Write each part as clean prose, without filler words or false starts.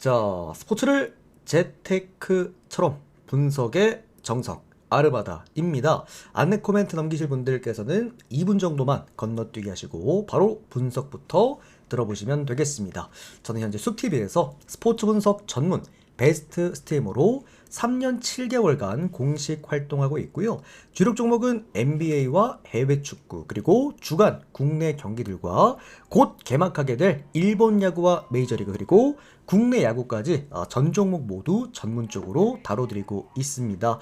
자, 스포츠를 재테크처럼 분석의 정석 아르바다입니다. 안내 코멘트 남기실 분들께서는 2분 정도만 건너뛰기 하시고 바로 분석부터 들어보시면 되겠습니다. 저는 현재 숲TV에서 스포츠 분석 전문 베스트 스트리머로 3년 7개월간 공식 활동하고 있고요. 주력 종목은 NBA와 해외 축구, 그리고 주간 국내 경기들과 곧 개막하게 될 일본 야구와 메이저리그, 그리고 국내 야구까지 전 종목 모두 전문적으로 다뤄드리고 있습니다.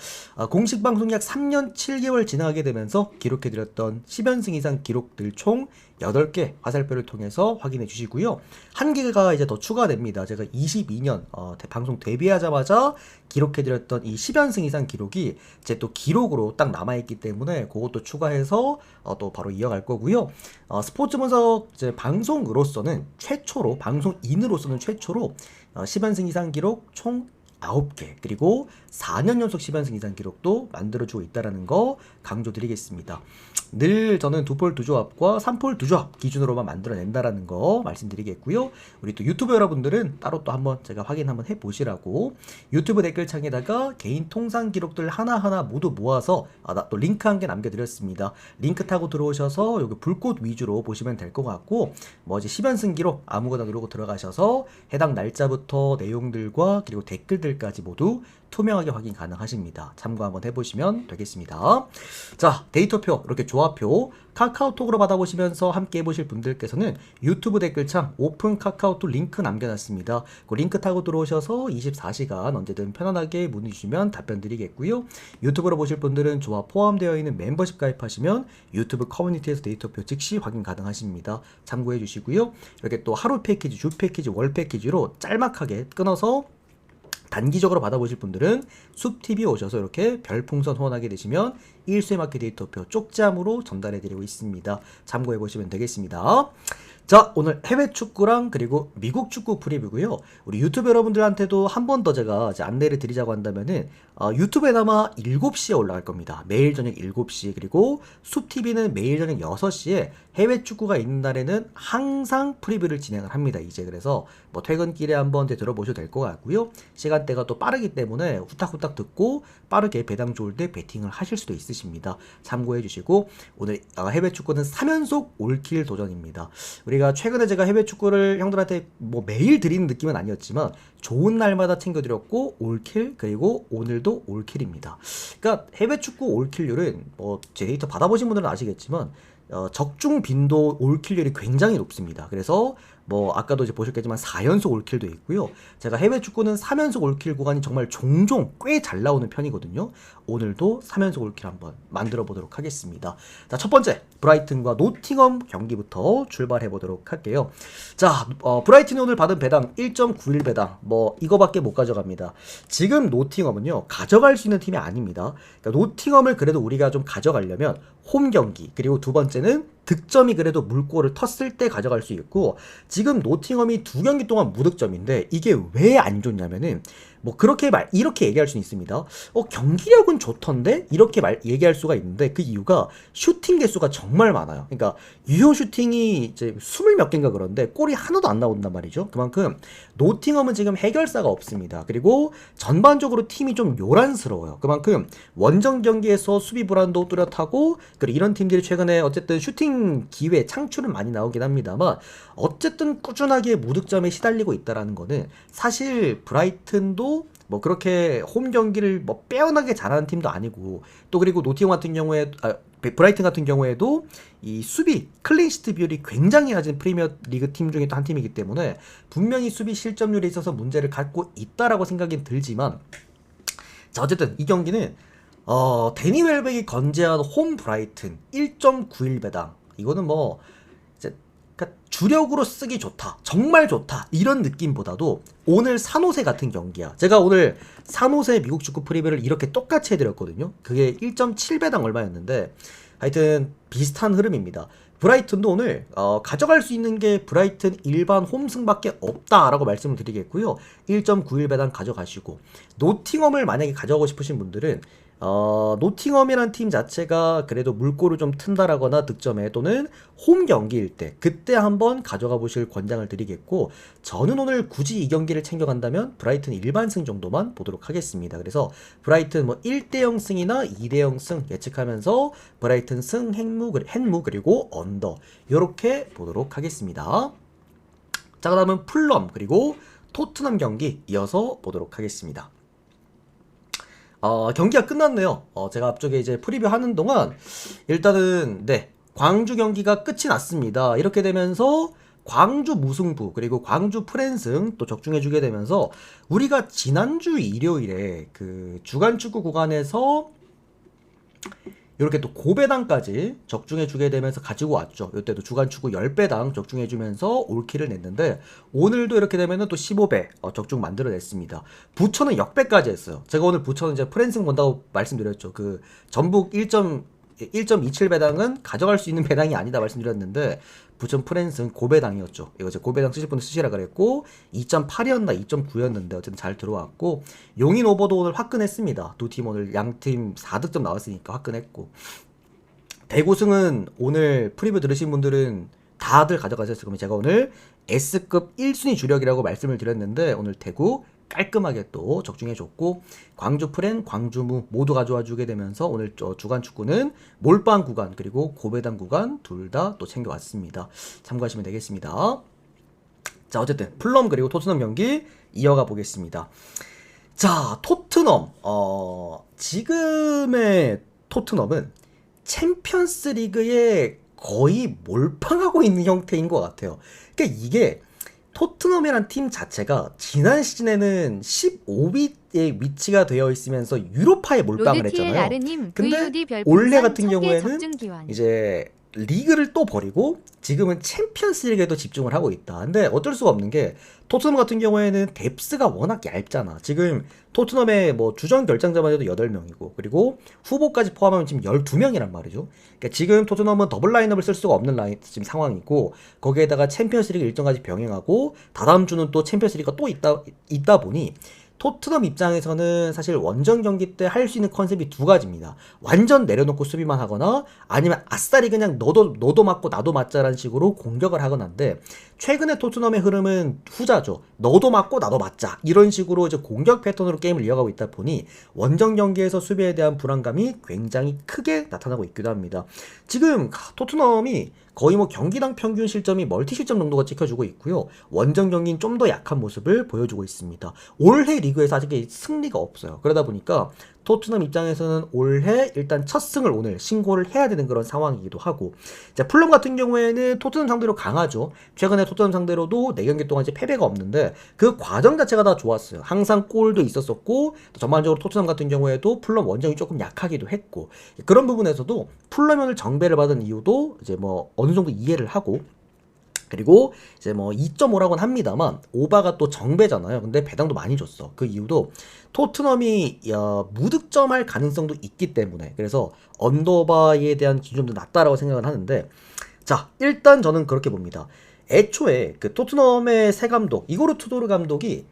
공식 방송 약 3년 7개월 진행하게 되면서 기록해드렸던 10연승 이상 기록들 총 8개 화살표를 통해서 확인해 주시고요. 한 개가 이제 더 추가됩니다. 제가 22년 방송 데뷔하자마자 기록해드렸던 이 10연승 이상 기록이 제 또 기록으로 딱 남아있기 때문에 그것도 추가해서 또 바로 이어갈 거고요. 스포츠 분석 이제 방송으로서는 최초로, 방송인으로서는 최초로 10연승 이상 기록 총 9개, 그리고 4년 연속 10연승 이상 기록도 만들어주고 있다는 거 강조드리겠습니다. 늘 저는 2폴 2조합과 3폴 2조합 기준으로만 만들어낸다라는 거 말씀드리겠고요. 우리 또 유튜버 여러분들은 따로 또 한번 제가 확인 한번 해보시라고 유튜브 댓글창에다가 개인 통상 기록들 하나하나 모두 모아서 또 링크 한 개 남겨드렸습니다. 링크 타고 들어오셔서 여기 불꽃 위주로 보시면 될 것 같고, 뭐 이제 10연승 기록 아무거나 누르고 들어가셔서 해당 날짜부터 내용들과 그리고 댓글들까지 모두 투명하게 확인 가능하십니다. 참고 한번 해보시면 되겠습니다. 자, 데이터표, 이렇게 조합표 카카오톡으로 받아보시면서 함께 해보실 분들께서는 유튜브 댓글창 오픈 카카오톡 링크 남겨놨습니다. 그 링크 타고 들어오셔서 24시간 언제든 편안하게 문의 주시면 답변 드리겠고요. 유튜브로 보실 분들은 조합 포함되어 있는 멤버십 가입하시면 유튜브 커뮤니티에서 데이터표 즉시 확인 가능하십니다. 참고해 주시고요. 이렇게 또 하루 패키지, 주 패키지, 월 패키지로 짤막하게 끊어서 단기적으로 받아보실 분들은 숲TV 오셔서 이렇게 별풍선 후원하게 되시면 일수에 맞게 데이터표 쪽잠으로 전달해드리고 있습니다. 참고해보시면 되겠습니다. 자, 오늘 해외 축구랑 그리고 미국 축구 프리뷰고요. 우리 유튜브 여러분들한테도 한 번 더 제가 이제 안내를 드리자고 한다면은 유튜브에나마 7시에 올라갈 겁니다. 매일 저녁 7시, 그리고 숲TV는 매일 저녁 6시에 해외 축구가 있는 날에는 항상 프리뷰를 진행을 합니다. 이제 그래서 뭐 퇴근길에 한번 들어보셔도 될 것 같고요. 시간대가 또 빠르기 때문에 후딱후딱 듣고 빠르게 배당 좋을 때 배팅을 하실 수도 있으십니다. 참고해 주시고, 오늘 해외 축구는 3연속 올킬 도전입니다. 우리가 최근에 제가 해외 축구를 형들한테 뭐 매일 드리는 느낌은 아니었지만 좋은 날마다 챙겨드렸고 올킬, 그리고 오늘도 올킬입니다. 그러니까 해외 축구 올킬률은 뭐 제 데이터 받아보신 분들은 아시겠지만 적중 빈도 올킬률이 굉장히 높습니다. 그래서 뭐 아까도 이제 보셨겠지만 4연속 올킬도 있고요. 제가 해외 축구는 3연속 올킬 구간이 정말 종종 꽤 잘 나오는 편이거든요. 오늘도 3연속 올킬 한번 만들어 보도록 하겠습니다. 자, 첫 번째 브라이튼과 노팅엄 경기부터 출발해 보도록 할게요. 자, 브라이튼이 오늘 받은 배당 1.91 배당, 뭐 이거밖에 못 가져갑니다. 지금 노팅엄은요 가져갈 수 있는 팀이 아닙니다. 그러니까 노팅엄을 그래도 우리가 좀 가져가려면 홈 경기, 그리고 두 번째는 득점이 그래도 물꼬를 텄을 때 가져갈 수 있고, 지금 노팅엄이 2경기 동안 무득점인데 이게 왜 안 좋냐면은 뭐 이렇게 얘기할 수는 있습니다. 경기력은 좋던데 이렇게 얘기할 수가 있는데, 그 이유가 슈팅 개수가 정말 많아요. 그러니까 유효 슈팅이 이제 20몇 개인가 그런데 골이 하나도 안 나온단 말이죠. 그만큼 노팅엄은 지금 해결사가 없습니다. 그리고 전반적으로 팀이 좀 요란스러워요. 그만큼 원정 경기에서 수비 불안도 뚜렷하고, 그리고 이런 팀들이 최근에 어쨌든 슈팅 기회 창출은 많이 나오긴 합니다만 어쨌든 꾸준하게 무득점에 시달리고 있다라는 거는, 사실 브라이튼도 뭐 그렇게 홈 경기를 뭐 빼어나게 잘하는 팀도 아니고, 또 그리고 노팅엄 같은 경우에 브라이튼 같은 경우에도 이 수비 클린시트 비율이 굉장히 낮은 프리미어 리그 팀 중에 또 한 팀이기 때문에 분명히 수비 실점률에 있어서 문제를 갖고 있다라고 생각이 들지만, 자, 어쨌든 이 경기는 데니 웰백이 건재한 홈 브라이튼 1.91 배당, 이거는 뭐 이제 그러니까 주력으로 쓰기 좋다, 정말 좋다, 이런 느낌보다도 오늘 산호세 같은 경기야. 제가 오늘 산호세 미국 축구 프리뷰를 이렇게 똑같이 해드렸거든요. 그게 1.7배당 얼마였는데 하여튼 비슷한 흐름입니다. 브라이튼도 오늘 가져갈 수 있는 게 브라이튼 일반 홈승밖에 없다라고 말씀을 드리겠고요. 1.91배당 가져가시고, 노팅엄을 만약에 가져가고 싶으신 분들은 노팅엄이란 팀 자체가 그래도 물꼬를 좀 튼다라거나 득점에 또는 홈 경기일 때 그때 한번 가져가 보실 권장을 드리겠고, 저는 오늘 굳이 이 경기를 챙겨간다면 브라이튼 일반승 정도만 보도록 하겠습니다. 그래서 브라이튼 뭐 1대0 승이나 2대0 승 예측하면서 브라이튼 승 행무 그리고 언더 요렇게 보도록 하겠습니다. 자, 그다음은 풀럼 그리고 토트넘 경기 이어서 보도록 하겠습니다. 경기가 끝났네요. 제가 앞쪽에 이제 프리뷰 하는 동안 일단은 네, 광주 경기가 끝이 났습니다. 이렇게 되면서 광주 무승부 그리고 광주 프랜승 또 적중해주게 되면서 우리가 지난주 일요일에 그 주간 축구 구간에서 이렇게 또 고배당까지 적중해주게 되면서 가지고 왔죠. 이때도 주간축구 10배당 적중해주면서 올킬을 냈는데, 오늘도 이렇게 되면은 또 15배 적중 만들어냈습니다. 부천은 역배까지 했어요. 제가 오늘 부천은 이제 프랜승 본다고 말씀드렸죠. 그 전북 1.27배당은 가져갈 수 있는 배당이 아니다 말씀드렸는데, 부천 프랜승 고배당이었죠. 이거 이제 고배당 쓰실 분은 쓰시라 그랬고 2.8이었나 2.9였는데 어쨌든 잘 들어왔고, 용인 오버도 오늘 화끈했습니다. 두 팀 오늘 양팀 4득점 나왔으니까 화끈했고, 대구승은 오늘 프리뷰 들으신 분들은 다들 가져가셨을 겁니다. 제가 오늘 S급 1순위 주력이라고 말씀을 드렸는데 오늘 대구 깔끔하게 또 적중해줬고, 광주 프렌, 광주무 모두 가져와 주게 되면서 오늘 주간 축구는 몰빵 구간 그리고 고배당 구간 둘 다 또 챙겨왔습니다. 참고하시면 되겠습니다. 자, 어쨌든 풀럼 그리고 토트넘 경기 이어가 보겠습니다. 자, 토트넘 지금의 토트넘은 챔피언스 리그에 거의 몰빵하고 있는 형태인 것 같아요. 그러니까 이게 토트넘이란 팀 자체가 지난 시즌에는 15위에 위치가 되어 있으면서 유로파에 몰빵을 했잖아요. 근데 올해 같은 경우에는 이제 리그를 또 버리고 지금은 챔피언스 리그에도 집중을 하고 있다. 근데 어쩔 수가 없는 게 토트넘 같은 경우에는 뎁스가 워낙 얇잖아. 지금 토트넘의 뭐 주전 결장자만 해도 8명이고 그리고 후보까지 포함하면 지금 12명이란 말이죠. 그러니까 지금 토트넘은 더블 라인업을 쓸 수가 없는 지금 상황이고, 거기에다가 챔피언스 리그 일정까지 병행하고 다다음 주는 또 챔피언스 리그가 또 있다 보니 토트넘 입장에서는 사실 원정 경기 때 할 수 있는 컨셉이 두 가지입니다. 완전 내려놓고 수비만 하거나 아니면 아싸리 그냥 너도 맞고 나도 맞자라는 식으로 공격을 하거나인데, 최근에 토트넘의 흐름은 후자죠. 너도 맞고 나도 맞자 이런 식으로 이제 공격 패턴으로 게임을 이어가고 있다 보니 원정 경기에서 수비에 대한 불안감이 굉장히 크게 나타나고 있기도 합니다. 지금 토트넘이 거의 뭐 경기당 평균 실점이 멀티 실점 정도가 찍혀주고 있고요. 원정 경기는 좀 더 약한 모습을 보여주고 있습니다. 올해 리그에서 아직 승리가 없어요. 그러다 보니까 토트넘 입장에서는 올해 일단 첫 승을 오늘 신고를 해야 되는 그런 상황이기도 하고, 자, 풀럼 같은 경우에는 토트넘 상대로 강하죠. 최근에 토트넘 상대로도 4경기 동안 이제 패배가 없는데 그 과정 자체가 다 좋았어요. 항상 골도 있었었고, 또 전반적으로 토트넘 같은 경우에도 풀럼 원정이 조금 약하기도 했고, 그런 부분에서도 풀럼이 오늘 정배를 받은 이유도 이제 뭐 어느 정도 이해를 하고, 그리고 이제 뭐 2.5라고는 합니다만 오바가 또 정배잖아요. 근데 배당도 많이 줬어. 그 이유도 토트넘이 무득점할 가능성도 있기 때문에, 그래서 언더바에 대한 기준도 낮다라고 생각을 하는데, 자, 일단 저는 그렇게 봅니다. 애초에 그 토트넘의 새 감독 이고르 투도르 감독이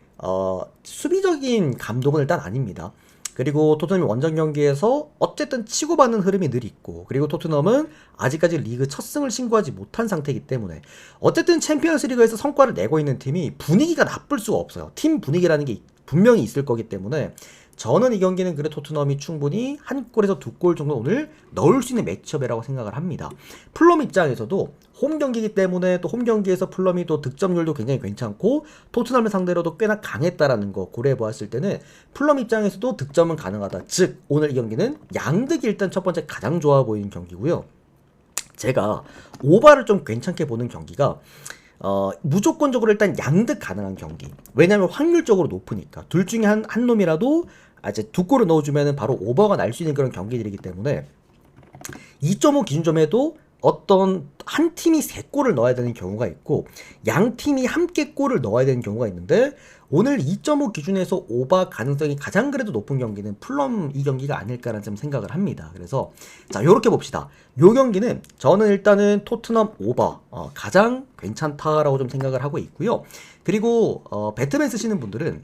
수비적인 감독은 일단 아닙니다. 그리고 토트넘이 원정 경기에서 어쨌든 치고받는 흐름이 늘 있고, 그리고 토트넘은 아직까지 리그 첫 승을 신고하지 못한 상태이기 때문에 어쨌든 챔피언스 리그에서 성과를 내고 있는 팀이 분위기가 나쁠 수가 없어요. 팀 분위기라는 게 분명히 있을 거기 때문에 저는 이 경기는 그래 토트넘이 충분히 한 골에서 두 골 정도 오늘 넣을 수 있는 매치업이라고 생각을 합니다. 풀럼 입장에서도 홈 경기이기 때문에 또 홈 경기에서 풀럼이 또 득점률도 굉장히 괜찮고 토트넘을 상대로도 꽤나 강했다라는 거 고려해 보았을 때는 풀럼 입장에서도 득점은 가능하다. 즉 오늘 이 경기는 양득이 일단 첫 번째 가장 좋아 보이는 경기고요. 제가 오바를 좀 괜찮게 보는 경기가 무조건적으로 일단 양득 가능한 경기. 왜냐면 확률적으로 높으니까. 둘 중에 한 놈이라도 이제 두 골을 넣어주면 바로 오버가 날 수 있는 그런 경기들이기 때문에 2.5 기준점에도 어떤 한 팀이 3골을 넣어야 되는 경우가 있고 양 팀이 함께 골을 넣어야 되는 경우가 있는데, 오늘 2.5 기준에서 오바 가능성이 가장 그래도 높은 경기는 풀럼 이 경기가 아닐까라는 좀 생각을 합니다. 그래서 자, 요렇게 봅시다. 요 경기는 저는 일단은 토트넘 오바 가장 괜찮다라고 좀 생각을 하고 있고요. 그리고 배트맨 쓰시는 분들은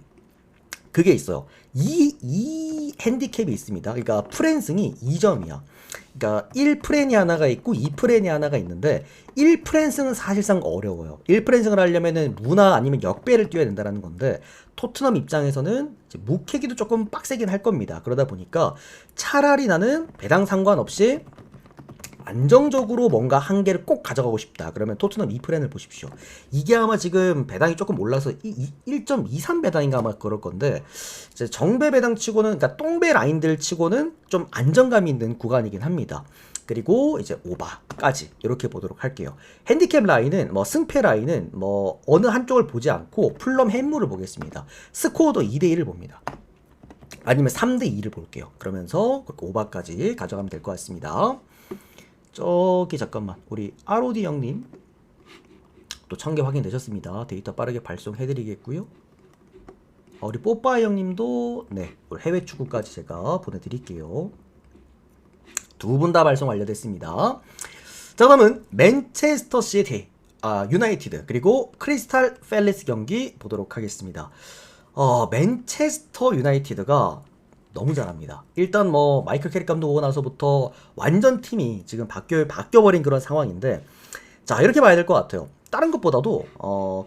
그게 있어요. 이 핸디캡이 있습니다. 그러니까 프랜승이 2점이야. 그러니까 1프랜이 하나가 있고 2프랜이 하나가 있는데 1프랜승은 사실상 어려워요. 1프랜승을 하려면은 무나 아니면 역배를 뛰어야 된다는 건데 토트넘 입장에서는 이제 무캐기도 조금 빡세긴 할 겁니다. 그러다 보니까 차라리 나는 배당 상관없이 안정적으로 뭔가 한 개를 꼭 가져가고 싶다. 그러면 토트넘 2프랜을 보십시오. 이게 아마 지금 배당이 조금 올라서 1.23 배당인가 아마 그럴 건데 이제 정배 배당 치고는 그러니까 똥배 라인들 치고는 좀 안정감이 있는 구간이긴 합니다. 그리고 이제 오바까지 이렇게 보도록 할게요. 핸디캡 라인은 뭐 승패 라인은 뭐 어느 한쪽을 보지 않고 플럼 햄무를 보겠습니다. 스코어도 2대1을 봅니다. 아니면 3대2를 볼게요. 그러면서 오바까지 가져가면 될 것 같습니다. 저기 잠깐만 우리 ROD 형님 또 1000개 확인되셨습니다. 데이터 빠르게 발송해드리겠고요. 우리 뽀빠이 형님도 네 해외 축구까지 제가 보내드릴게요. 두 분 다 발송 완료됐습니다. 자 그러면 맨체스터 시티 유나이티드 그리고 크리스탈 팰리스 경기 보도록 하겠습니다. 맨체스터 유나이티드가 너무 잘합니다. 일단 뭐 마이클 캐릭 감독 오고 나서부터 완전 팀이 지금 바뀌어버린 그런 상황인데 자 이렇게 봐야 될 것 같아요. 다른 것보다도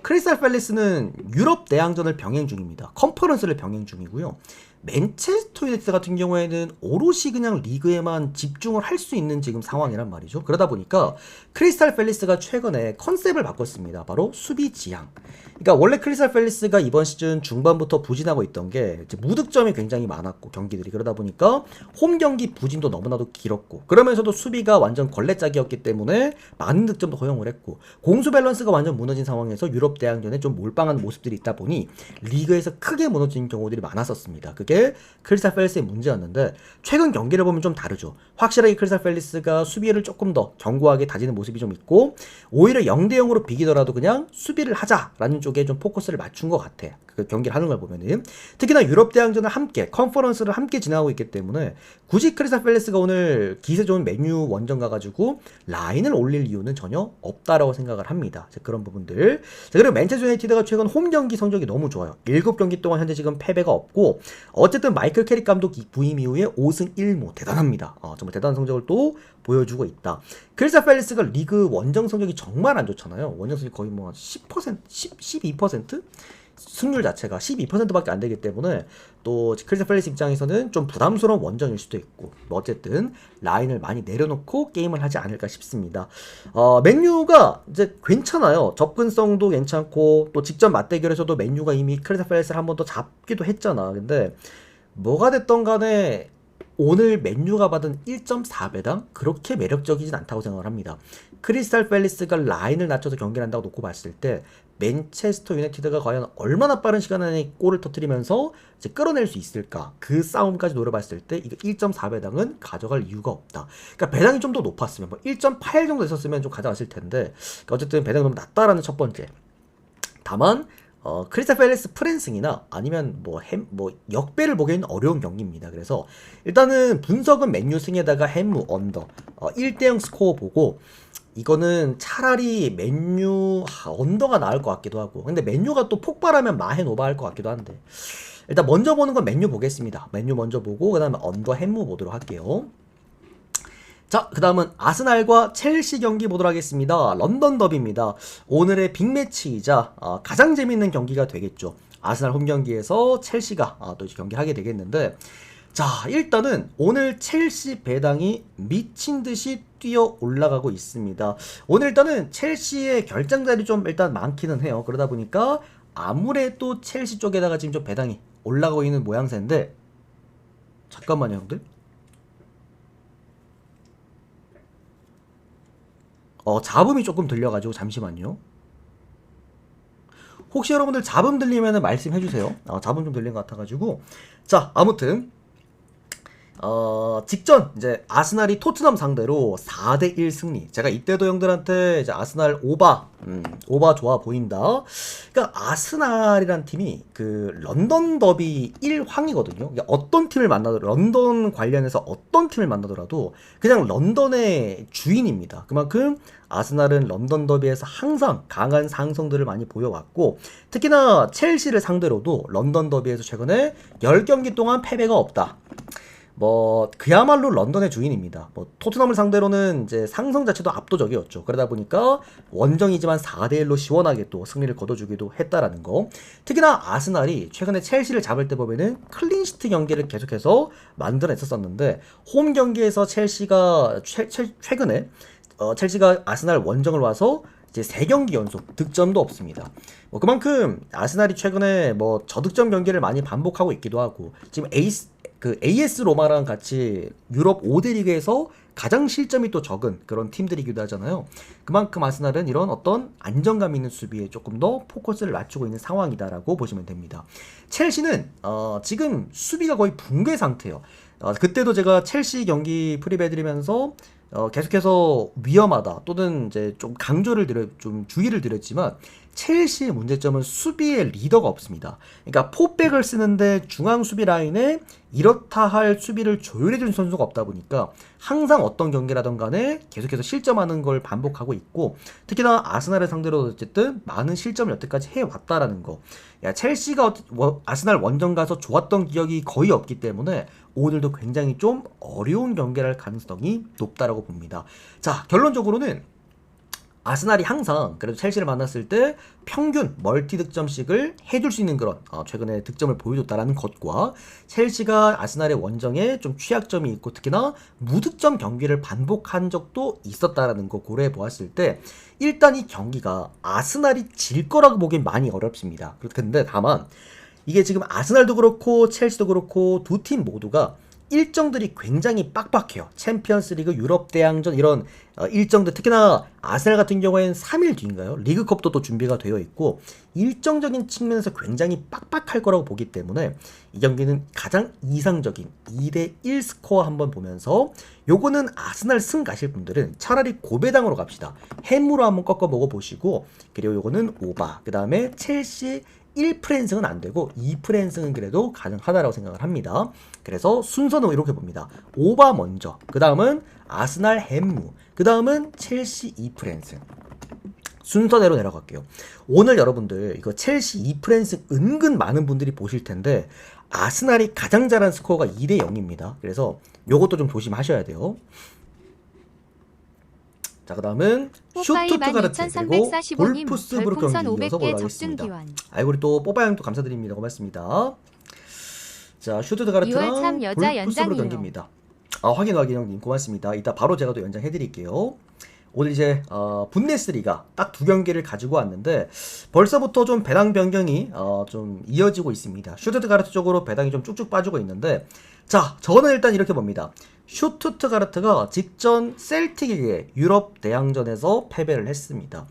크리스탈 팰리스는 유럽 대항전을 병행 중입니다. 컨퍼런스를 병행 중이고요. 맨체스터 유나이티드 같은 경우에는 오롯이 그냥 리그에만 집중을 할 수 있는 지금 상황이란 말이죠. 그러다 보니까 크리스탈 팰리스가 최근에 컨셉을 바꿨습니다. 바로 수비 지향. 그러니까 원래 크리스탈 팰리스가 이번 시즌 중반부터 부진하고 있던 게 이제 무득점이 굉장히 많았고 경기들이 그러다 보니까 홈 경기 부진도 너무나도 길었고 그러면서도 수비가 완전 걸레짝이었기 때문에 많은 득점도 허용을 했고 공수 밸런스가 완전 무너진 상황에서 유럽 대항전에 좀 몰빵한 모습들이 있다 보니 리그에서 크게 무너진 경우들이 많았었습니다. 그게 크리스탈 팰리스의 문제였는데 최근 경기를 보면 좀 다르죠. 확실하게 크리스탈 팰리스가 수비를 조금 더 견고하게 다지는 모습이 좀 있고 오히려 0대0으로 비기더라도 그냥 수비를 하자라는 쪽에 좀 포커스를 맞춘 것 같아. 그 경기를 하는 걸 보면은 특히나 유럽 대항전을 함께 컨퍼런스를 함께 지나가고 있기 때문에 굳이 크리스탈 팰리스가 오늘 기세 좋은 맨유 원정 가가지고 라인을 올릴 이유는 전혀 없다라고 생각을 합니다. 그런 부분들. 자, 그리고 맨체스터 유나이티드가 최근 홈 경기 성적이 너무 좋아요. 7경기 동안 현재 지금 패배가 없고 어쨌든 마이클 캐릭 감독 부임 이후에 5승 1무 대단합니다. 정말 대단한 성적을 또 보여주고 있다. 크리스탈 팰리스가 리그 원정 성적이 정말 안 좋잖아요. 원정 성적이 거의 뭐 10%, 12%? 승률 자체가 12%밖에 안 되기 때문에 또 크리스탈 팰리스 입장에서는 좀 부담스러운 원정일 수도 있고 뭐 어쨌든 라인을 많이 내려놓고 게임을 하지 않을까 싶습니다. 맨유가 이제 괜찮아요. 접근성도 괜찮고 또 직접 맞대결에서도 맨유가 이미 크리스탈 팰리스를 한 번 더 잡기도 했잖아. 근데 뭐가 됐던 간에 오늘 맨유가 받은 1.4배당 그렇게 매력적이진 않다고 생각을 합니다. 크리스탈 팰리스가 라인을 낮춰서 경기를 한다고 놓고 봤을 때 맨체스터 유나이티드가 과연 얼마나 빠른 시간 안에 골을 터뜨리면서 이제 끌어낼 수 있을까? 그 싸움까지 노려봤을 때 이거 1.4배당은 가져갈 이유가 없다. 그러니까 배당이 좀 더 높았으면 뭐 1.8 정도 됐었으면 좀 가져갔을 텐데 그러니까 어쨌든 배당이 너무 낮다라는 첫 번째. 다만 크리스탈 팰리스 프랜승이나 아니면 뭐 역배를 보기에는 어려운 경기입니다. 그래서 일단은 분석은 맨유 승에다가 햄무 언더 1대0 스코어 보고 이거는 차라리 맨유 언더가 나을 것 같기도 하고 근데 맨유가 또 폭발하면 마헨 오버할 것 같기도 한데 일단 먼저 보는 건 맨유 보겠습니다. 맨유 먼저 보고 그 다음에 언더 햄무 보도록 할게요. 자, 그 다음은 아스날과 첼시 경기 보도록 하겠습니다. 런던 더비입니다. 오늘의 빅매치이자 가장 재밌는 경기가 되겠죠. 아스날 홈 경기에서 첼시가 또 경기를 하게 되겠는데 자, 일단은 오늘 첼시 배당이 미친듯이 뛰어 올라가고 있습니다. 오늘 일단은 첼시의 결장자리 좀 일단 많기는 해요. 그러다 보니까 아무래도 첼시 쪽에다가 지금 좀 배당이 올라가고 있는 모양새인데 잠깐만요, 형들. 잡음이 조금 들려가지고 잠시만요. 혹시 여러분들 잡음 들리면 말씀해주세요. 잡음 좀 들린 것 같아가지고 자, 아무튼 직전 이제 아스날이 토트넘 상대로 4대1 승리. 제가 이때도 형들한테 이제 아스날 오바 좋아 보인다. 그러니까 아스날이란 팀이 그 런던 더비 1황이거든요. 그러니까 어떤 팀을 만나더라도 런던 관련해서 어떤 팀을 만나더라도 그냥 런던의 주인입니다. 그만큼 아스날은 런던 더비에서 항상 강한 상성들을 많이 보여왔고, 특히나 첼시를 상대로도 런던 더비에서 최근에 10경기 동안 패배가 없다. 뭐 그야말로 런던의 주인입니다. 뭐 토트넘을 상대로는 이제 상성 자체도 압도적이었죠. 그러다 보니까 원정이지만 4대1로 시원하게 또 승리를 거둬주기도 했다라는 거. 특히나 아스날이 최근에 첼시를 잡을 때 보면은 클린시트 경기를 계속해서 만들어냈었는데, 홈 경기에서 첼시가 최근에 첼시가 아스날 원정을 와서 이제 3경기 연속 득점도 없습니다. 뭐 그만큼 아스날이 최근에 뭐 저득점 경기를 많이 반복하고 있기도 하고, 지금 AS 로마랑 같이 유럽 5대 리그에서 가장 실점이 또 적은 그런 팀들이기도 하잖아요. 그만큼 아스날은 이런 어떤 안정감 있는 수비에 조금 더 포커스를 맞추고 있는 상황이다라고 보시면 됩니다. 첼시는 지금 수비가 거의 붕괴 상태예요. 그때도 제가 첼시 경기 프리뷰해드리면서 계속해서 위험하다 또는 이제 좀 좀 주의를 드렸지만, 첼시의 문제점은 수비에 리더가 없습니다. 그러니까 포백을 쓰는데 중앙 수비 라인에 이렇다 할 수비를 조율해주는 선수가 없다 보니까 항상 어떤 경기라던 간에 계속해서 실점하는 걸 반복하고 있고, 특히나 아스날을 상대로 어쨌든 많은 실점을 여태까지 해왔다라는 거. 첼시가 아스날 원정 가서 좋았던 기억이 거의 없기 때문에 오늘도 굉장히 좀 어려운 경기를 할 가능성이 높다라고 봅니다. 자, 결론적으로는 아스날이 항상 그래도 첼시를 만났을 때 평균 멀티 득점씩을 해줄 수 있는 그런 최근에 득점을 보여줬다라는 것과, 첼시가 아스날의 원정에 좀 취약점이 있고 특히나 무득점 경기를 반복한 적도 있었다라는 거 고려해 보았을 때, 일단 이 경기가 아스날이 질 거라고 보긴 많이 어렵습니다. 근데 다만 이게 지금 아스날도 그렇고 첼시도 그렇고 두 팀 모두가 일정들이 굉장히 빡빡해요. 챔피언스리그, 유럽 대항전 이런 일정들, 특히나 아스날 같은 경우에는 3일 뒤인가요? 리그컵도 또 준비가 되어 있고 일정적인 측면에서 굉장히 빡빡할 거라고 보기 때문에 이 경기는 가장 이상적인 2대1 스코어 한번 보면서, 요거는 아스날 승 가실 분들은 차라리 고배당으로 갑시다. 햄으로 한번 꺾어 먹어보시고, 그리고 요거는 오바, 그 다음에 첼시 1프랜승은 안 되고 2프랜승은 그래도 가능하다라고 생각을 합니다. 그래서 순서는 이렇게 봅니다. 오바 먼저, 그 다음은 아스날 햄무, 그 다음은 첼시 2프랜승. 순서대로 내려갈게요. 오늘 여러분들 이거 첼시 2프랜승 은근 많은 분들이 보실 텐데, 아스날이 가장 잘한 스코어가 2대 0입니다. 그래서 요것도 좀 조심하셔야 돼요. 자, 그 다음은 슈투트가르트 그리고 볼프스부르크 경기 이어서 보도록 하겠습니다. 아이고, 우리 또 뽀빠양도 감사드립니다. 고맙습니다. 자, 슈투트가르트랑 볼프스부르크 경기입니다. 확인 형님 고맙습니다. 이따 바로 제가 또 연장해드릴게요. 오늘 이제 분데스리가 딱 2경기를 가지고 왔는데 벌써부터 좀 배당 변경이 좀 이어지고 있습니다. 슈투트가르트 쪽으로 배당이 좀 쭉쭉 빠지고 있는데, 자, 저는 일단 이렇게 봅니다. 슈투트가르트가 직전 셀틱에게 유럽 대항전에서 패배를 했습니다.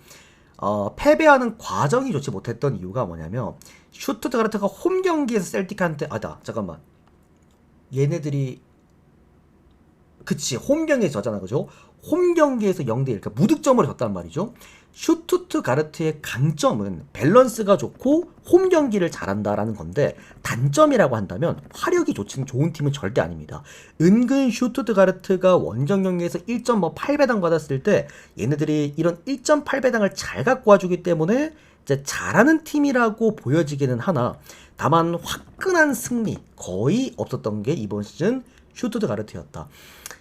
패배하는 과정이 좋지 못했던 이유가 뭐냐면, 슈투트가르트가 홈 경기에서 셀틱한테 잠깐만, 얘네들이 그치 홈 경기에서 졌잖아, 그죠? 홈 경기에서 0대1, 그러니까 무득점으로 졌단 말이죠. 슈투트가르트의 강점은 밸런스가 좋고 홈 경기를 잘한다라는 건데, 단점이라고 한다면 화력이 좋은 팀은 절대 아닙니다. 은근 슈투트가르트가 원정 경기에서 1.8배당 받았을 때 얘네들이 이런 1.8배당을 잘 갖고 와주기 때문에 이제 잘하는 팀이라고 보여지기는 하나, 다만 화끈한 승리 거의 없었던 게 이번 시즌 슈투트가르트였다.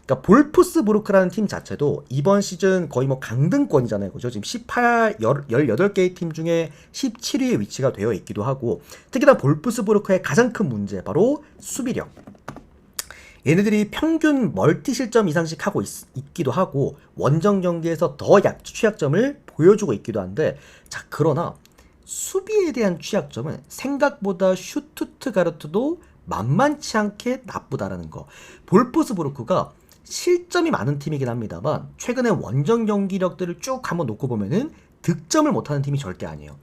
그러니까 볼프스부르크라는 팀 자체도 이번 시즌 거의 뭐 강등권이잖아요, 그죠? 지금 18개의 팀 중에 17위에 위치가 되어 있기도 하고, 특히나 볼프스부르크의 가장 큰 문제 바로 수비력. 얘네들이 평균 멀티 실점 이상씩 하고 있기도 하고 원정 경기에서 더 취약점을 보여주고 있기도 한데, 자, 그러나 수비에 대한 취약점은 생각보다 슈투트가르트도 만만치 않게 나쁘다라는 거. 볼프스부르크가 실점이 많은 팀이긴 합니다만 최근에 원정 경기력들을 쭉 한번 놓고 보면은 득점을 못하는 팀이 절대 아니에요.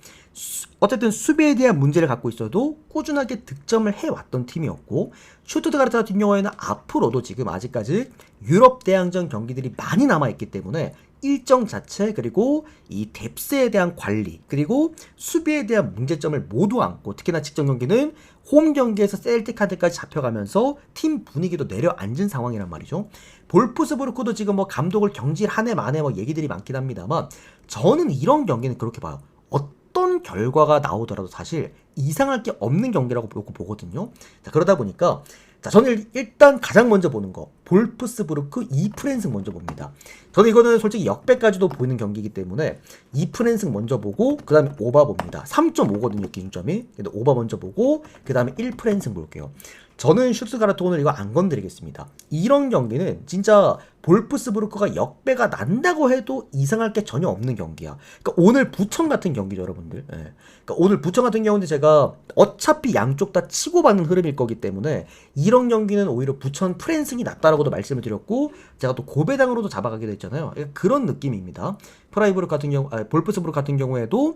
어쨌든 수비에 대한 문제를 갖고 있어도 꾸준하게 득점을 해왔던 팀이었고, 슈투트가르트 같은 경우에는 앞으로도 지금 아직까지 유럽 대항전 경기들이 많이 남아있기 때문에 일정 자체, 그리고 이 뎁스에 대한 관리, 그리고 수비에 대한 문제점을 모두 안고, 특히나 직전 경기는 홈 경기에서 셀틱한테까지 잡혀가면서 팀 분위기도 내려앉은 상황이란 말이죠. 볼프스부르크도 지금 뭐 감독을 경질하네 마네 뭐 얘기들이 많긴 합니다만, 저는 이런 경기는 그렇게 봐요. 어떤 결과가 나오더라도 사실 이상할 게 없는 경기라고 보거든요. 자, 그러다 보니까 자, 저는 일단 가장 먼저 보는 거 볼프스부르크 2프렌승 먼저 봅니다. 저는 이거는 솔직히 역배까지도 보이는 경기이기 때문에 2프렌승 먼저 보고 그 다음에 오바 봅니다. 3.5거든요 기준점이. 근데 오바 먼저 보고 그 다음에 1프렌승 볼게요. 저는 슈트가르트 오늘 이거 안 건드리겠습니다. 이런 경기는 진짜 볼프스부르크가 역배가 난다고 해도 이상할 게 전혀 없는 경기야. 그러니까 오늘 부천 같은 경기죠, 여러분들. 예. 그러니까 오늘 부천 같은 경우는 제가 어차피 양쪽 다 치고받는 흐름일 거기 때문에 이런 경기는 오히려 부천 프랜승이 낫다라고도 말씀을 드렸고, 제가 또 고배당으로도 잡아가게 됐잖아요. 그러니까 그런 느낌입니다. 프라이브르크 같은 경우, 볼프스부르크 같은 경우에도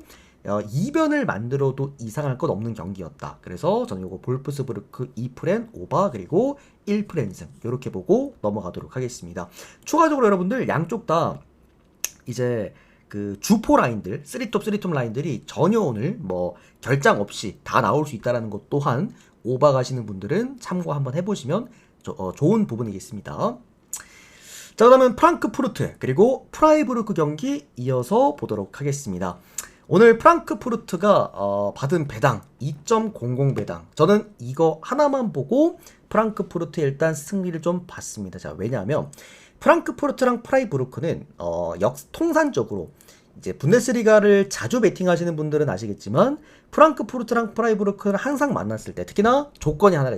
이변을 만들어도 이상할 것 없는 경기였다. 그래서 저는 요거 볼프스부르크 2프렌 오바 그리고 1프렌승 이렇게 보고 넘어가도록 하겠습니다. 추가적으로 여러분들 양쪽 다 이제 그 주포 라인들 3톱 3톱 라인들이 전혀 오늘 뭐 결장 없이 다 나올 수 있다는 것 또한 오바 가시는 분들은 참고 한번 해보시면 좋은 부분이겠습니다. 자, 그러면 프랑크푸르트 그리고 프라이부르크 경기 이어서 보도록 하겠습니다. 오늘 프랑크푸르트가 받은 배당 2.00 배당. 저는 이거 하나만 보고 프랑크푸르트 일단 승리를 좀 봤습니다. 자, 왜냐하면 프랑크푸르트랑 프라이부르크는 통산적으로 이제 분데스리가를 자주 베팅하시는 분들은 아시겠지만 프랑크푸르트랑 프라이부르크를 항상 만났을 때, 특히나 조건이 하나가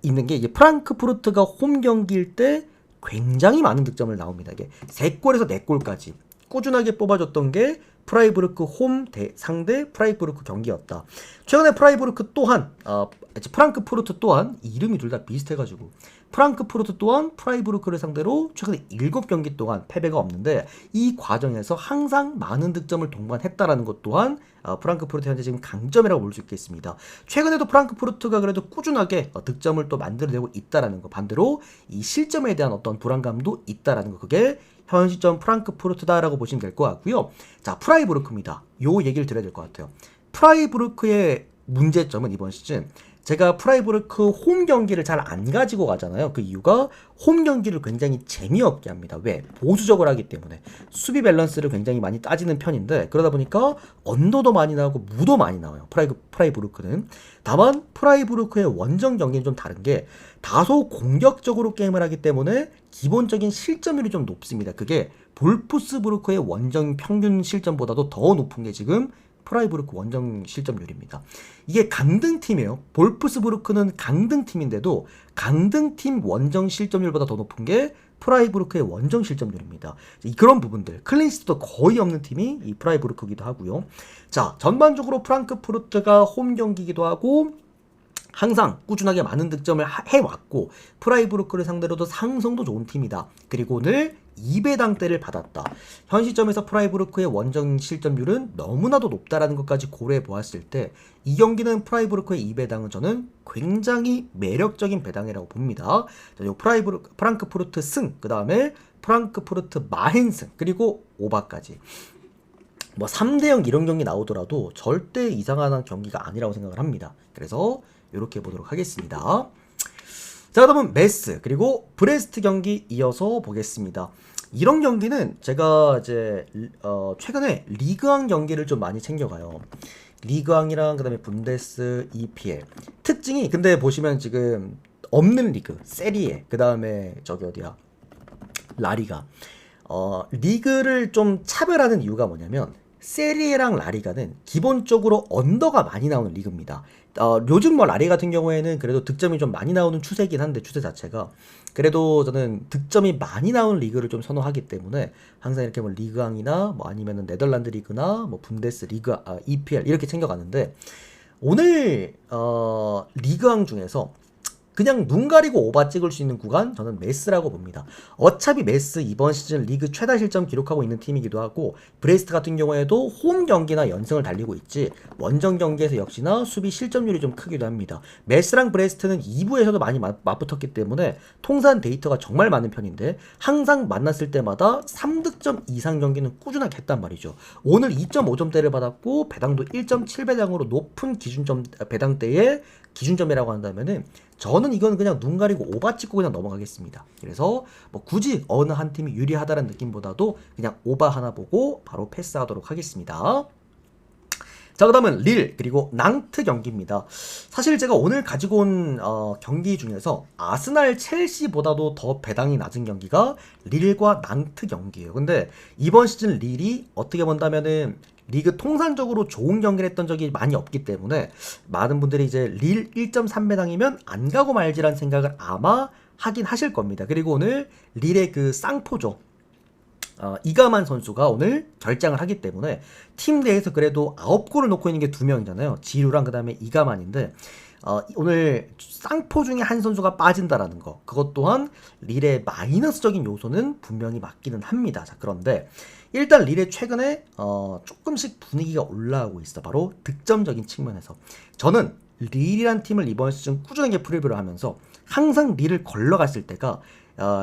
있는 게 이게 프랑크푸르트가 홈 경기일 때 굉장히 많은 득점을 나옵니다. 이게 3골에서 4골까지 꾸준하게 뽑아줬던 게 프라이부르크 홈 상대 프라이부르크 경기였다. 최근에 프라이부르크 또한 프랑크푸르트 또한 이름이 둘 다 비슷해가지고 프랑크푸르트 또한 프라이부르크를 상대로 최근에 7경기 동안 패배가 없는데, 이 과정에서 항상 많은 득점을 동반했다라는 것 또한 프랑크푸르트 현재 지금 강점이라고 볼 수 있겠습니다. 최근에도 프랑크푸르트가 그래도 꾸준하게 득점을 또 만들어내고 있다라는 거, 반대로 이 실점에 대한 어떤 불안감도 있다라는 거, 그게 현 시점 프랑크푸르트다라고 보시면 될 것 같고요. 자, 프라이부르크입니다. 요 얘기를 드려야 될 것 같아요. 프라이부르크의 문제점은 이번 시즌 제가 프라이부르크 홈 경기를 잘 안 가지고 가잖아요. 그 이유가 홈 경기를 굉장히 재미없게 합니다. 왜? 보수적으로 하기 때문에 수비 밸런스를 굉장히 많이 따지는 편인데, 그러다 보니까 언더도 많이 나오고 무도 많이 나와요. 프라이부르크는. 다만 프라이부르크의 원정 경기는 좀 다른 게 다소 공격적으로 게임을 하기 때문에 기본적인 실점률이 좀 높습니다. 그게 볼프스부르크의 원정 평균 실점보다도 더 높은 게 지금 프라이부르크 원정 실점률입니다. 이게 강등팀이에요. 볼프스부르크는 강등팀인데도 강등팀 원정 실점률보다 더 높은 게 프라이부르크의 원정 실점률입니다. 그런 부분들, 클린시트도 거의 없는 팀이 이 프라이부르크이기도 하고요. 자, 전반적으로 프랑크푸르트가 홈 경기이기도 하고 항상 꾸준하게 많은 득점을 해왔고 프라이부르크를 상대로도 상성도 좋은 팀이다. 그리고 오늘 2배당대를 받았다. 현 시점에서 프라이부르크의 원정 실점률은 너무나도 높다라는 것까지 고려해 보았을 때 이 경기는 프라이부르크의 2배당은 저는 굉장히 매력적인 배당이라고 봅니다. 프랑크푸르트 승, 그 다음에 프랑크푸르트 마힌승, 그리고 오바까지. 뭐 3대0 이런 경기 나오더라도 절대 이상한 경기가 아니라고 생각을 합니다. 그래서 이렇게 보도록 하겠습니다. 자, 그러면 메스 그리고 브레스트 경기 이어서 보겠습니다. 이런 경기는 제가 이제 최근에 리그왕 경기를 좀 많이 챙겨가요. 리그왕이랑 그다음에 분데스, EPL 특징이, 근데 보시면 지금 없는 리그, 세리에, 그다음에 저기 어디야, 라리가. 리그를 좀 차별하는 이유가 뭐냐면 세리에랑 라리가는 기본적으로 언더가 많이 나오는 리그입니다. 요즘 뭐 라리 같은 경우에는 그래도 득점이 좀 많이 나오는 추세긴 한데, 추세 자체가 그래도 저는 득점이 많이 나오는 리그를 좀 선호하기 때문에 항상 이렇게 뭐 리그왕이나 뭐 아니면은 네덜란드 리그나 뭐 분데스 리그, EPL 이렇게 챙겨가는데, 오늘 리그왕 중에서 그냥 눈 가리고 오바 찍을 수 있는 구간 저는 메스라고 봅니다. 어차피 메스 이번 시즌 리그 최다 실점 기록하고 있는 팀이기도 하고 브레스트 같은 경우에도 홈 경기나 연승을 달리고 있지 원정 경기에서 역시나 수비 실점률이 좀 크기도 합니다. 메스랑 브레스트는 2부에서도 많이 맞붙었기 때문에 통산 데이터가 정말 많은 편인데 항상 만났을 때마다 3득점 이상 경기는 꾸준하게 했단 말이죠. 오늘 2.5점대를 받았고 배당도 1.7배당으로 높은 기준점 배당대의 기준점이라고 한다면은 저는 이건 그냥 눈 가리고 오바 찍고 그냥 넘어가겠습니다. 그래서 뭐 굳이 어느 한 팀이 유리하다는 느낌보다도 그냥 오바 하나 보고 바로 패스하도록 하겠습니다. 자, 그 다음은 릴 그리고 낭트 경기입니다. 사실 제가 오늘 가지고 온 경기 중에서 아스날 첼시보다도 더 배당이 낮은 경기가 릴과 낭트 경기예요. 근데 이번 시즌 릴이 어떻게 본다면은 리그 통산적으로 좋은 경기를 했던 적이 많이 없기 때문에 많은 분들이 이제 릴 1.3배당이면 안 가고 말지라는 생각을 아마 하긴 하실 겁니다. 그리고 오늘 릴의 그 쌍포조 이가만 선수가 오늘 결장을 하기 때문에 팀 내에서 그래도 9골을 놓고 있는 게 2명이잖아요. 지루랑 그 다음에 이가만인데 오늘 쌍포 중에 한 선수가 빠진다라는 거 그것 또한 릴의 마이너스적인 요소는 분명히 맞기는 합니다. 자, 그런데 일단 릴의 최근에 조금씩 분위기가 올라오고 있어. 바로 득점적인 측면에서 저는 릴이란 팀을 이번 시즌 꾸준하게 프리뷰를 하면서 항상 릴을 걸러갔을 때가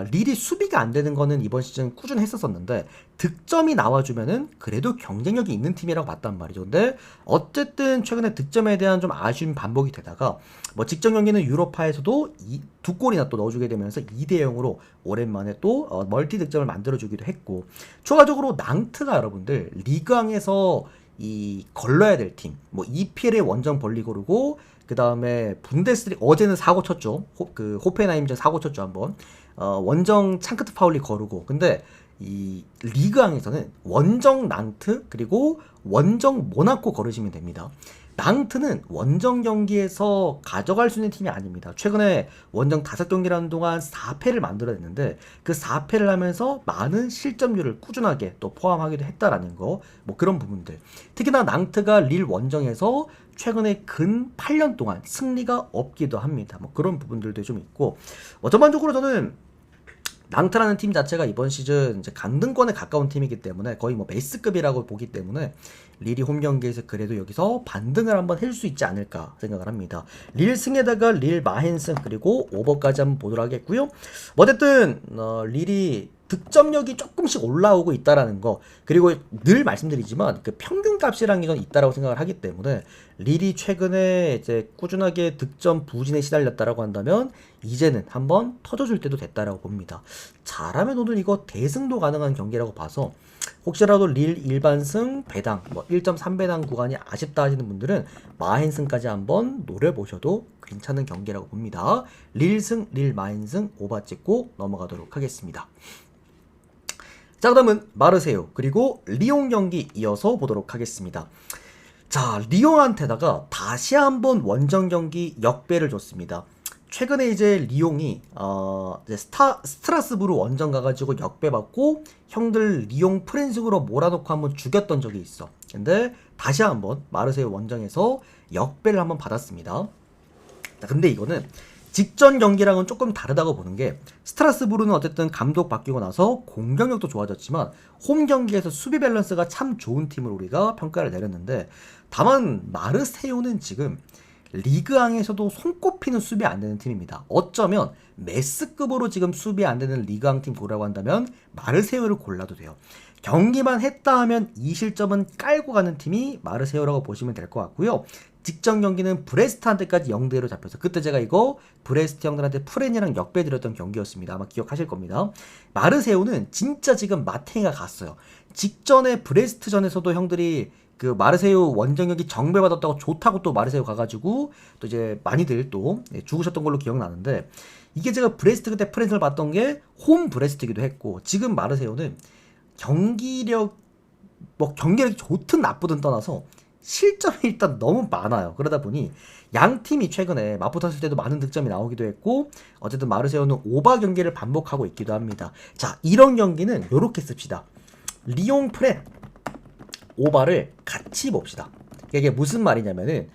릴이 수비가 안 되는 거는 이번 시즌 꾸준히 했었었는데 득점이 나와주면은 그래도 경쟁력이 있는 팀이라고 봤단 말이죠. 근데 어쨌든 최근에 득점에 대한 좀 아쉬운 반복이 되다가 뭐 직전 경기는 유로파에서도 2골이나 또 넣어주게 되면서 2대0으로 오랜만에 또 멀티 득점을 만들어주기도 했고 추가적으로 낭트가 여러분들 리그왕에서 이 걸러야 될 팀, 뭐 EPL의 원정 벌리고르고 그 다음에 분데스리 어제는 사고 쳤죠. 그 호펜하임전 사고 쳤죠 한번. 원정 창크트 파울리 거르고. 근데 이 리그왕에서는 원정 낭트 그리고 원정 모나코 거르시면 됩니다. 낭트는 원정 경기에서 가져갈 수 있는 팀이 아닙니다. 최근에 원정 5경기라는 동안 4패를 만들어냈는데 그 4패를 하면서 많은 실점률을 꾸준하게 또 포함하기도 했다라는 거, 뭐 그런 부분들. 특히나 낭트가 릴 원정에서 최근에 근 8년 동안 승리가 없기도 합니다. 뭐 그런 부분들도 좀 있고, 전반적으로 저는 낭트라는 팀 자체가 이번 시즌 이제 강등권에 가까운 팀이기 때문에 거의 뭐 메스급이라고 보기 때문에 릴이 홈 경기에서 그래도 여기서 반등을 한번 해줄 수 있지 않을까 생각을 합니다. 릴 승에다가 릴 마헨승 그리고 오버까지 한번 보도록 하겠고요. 어쨌든 릴이 득점력이 조금씩 올라오고 있다라는 거, 그리고 늘 말씀드리지만 그 평균 값이라는 게 있다라고 생각을 하기 때문에 릴이 최근에 이제 꾸준하게 득점 부진에 시달렸다라고 한다면 이제는 한번 터져줄 때도 됐다라고 봅니다. 잘하면 오늘 이거 대승도 가능한 경기라고 봐서 혹시라도 릴 일반승 배당 뭐 1.3배당 구간이 아쉽다 하시는 분들은 마헨승까지 한번 노려보셔도 괜찮은 경기라고 봅니다. 릴승, 릴 마헨승 오바 찍고 넘어가도록 하겠습니다. 자, 그 다음은 마르세유 그리고 리옹 경기 이어서 보도록 하겠습니다. 자, 리옹한테다가 다시 한번 원정 경기 역배를 줬습니다. 최근에 이제 리옹이 이제 스트라스부르 원정 가가지고 역배 받고 형들 리옹 프렌즈으로 몰아놓고 한번 죽였던 적이 있어. 근데 다시 한번 마르세유 원정에서 역배를 한번 받았습니다. 자, 근데 이거는 직전 경기랑은 조금 다르다고 보는 게 스트라스부르는 어쨌든 감독 바뀌고 나서 공격력도 좋아졌지만 홈 경기에서 수비 밸런스가 참 좋은 팀을 우리가 평가를 내렸는데, 다만 마르세유는 지금 리그왕에서도 손꼽히는 수비 안 되는 팀입니다. 어쩌면 메스급으로 지금 수비 안 되는 리그왕 팀 고르라고 한다면 마르세유를 골라도 돼요. 경기만 했다 하면 이 실점은 깔고 가는 팀이 마르세유라고 보시면 될 것 같고요. 직전 경기는 브레스트한테까지 0대1로 잡혀서 그때 제가 이거 브레스트 형들한테 프렌이랑 역배 드렸던 경기였습니다. 아마 기억하실 겁니다. 마르세유는 진짜 지금 마탱이가 갔어요. 직전에 브레스트전에서도 형들이 그 마르세유 원정역이 정배받았다고 좋다고 또 마르세유 가가지고 또 이제 많이들 또 죽으셨던 걸로 기억나는데, 이게 제가 브레스트 그때 프렌을 봤던 게 홈 브레스트기도 했고, 지금 마르세유는 경기력이 좋든 나쁘든 떠나서 실점이 일단 너무 많아요. 그러다 보니 양 팀이 최근에 맞붙었을 때도 많은 득점이 나오기도 했고, 어쨌든 마르세유는 오바 경기를 반복하고 있기도 합니다. 자, 이런 경기는 요렇게 씁시다. 리옹 프렌 오바를 같이 봅시다. 이게 무슨 말이냐면은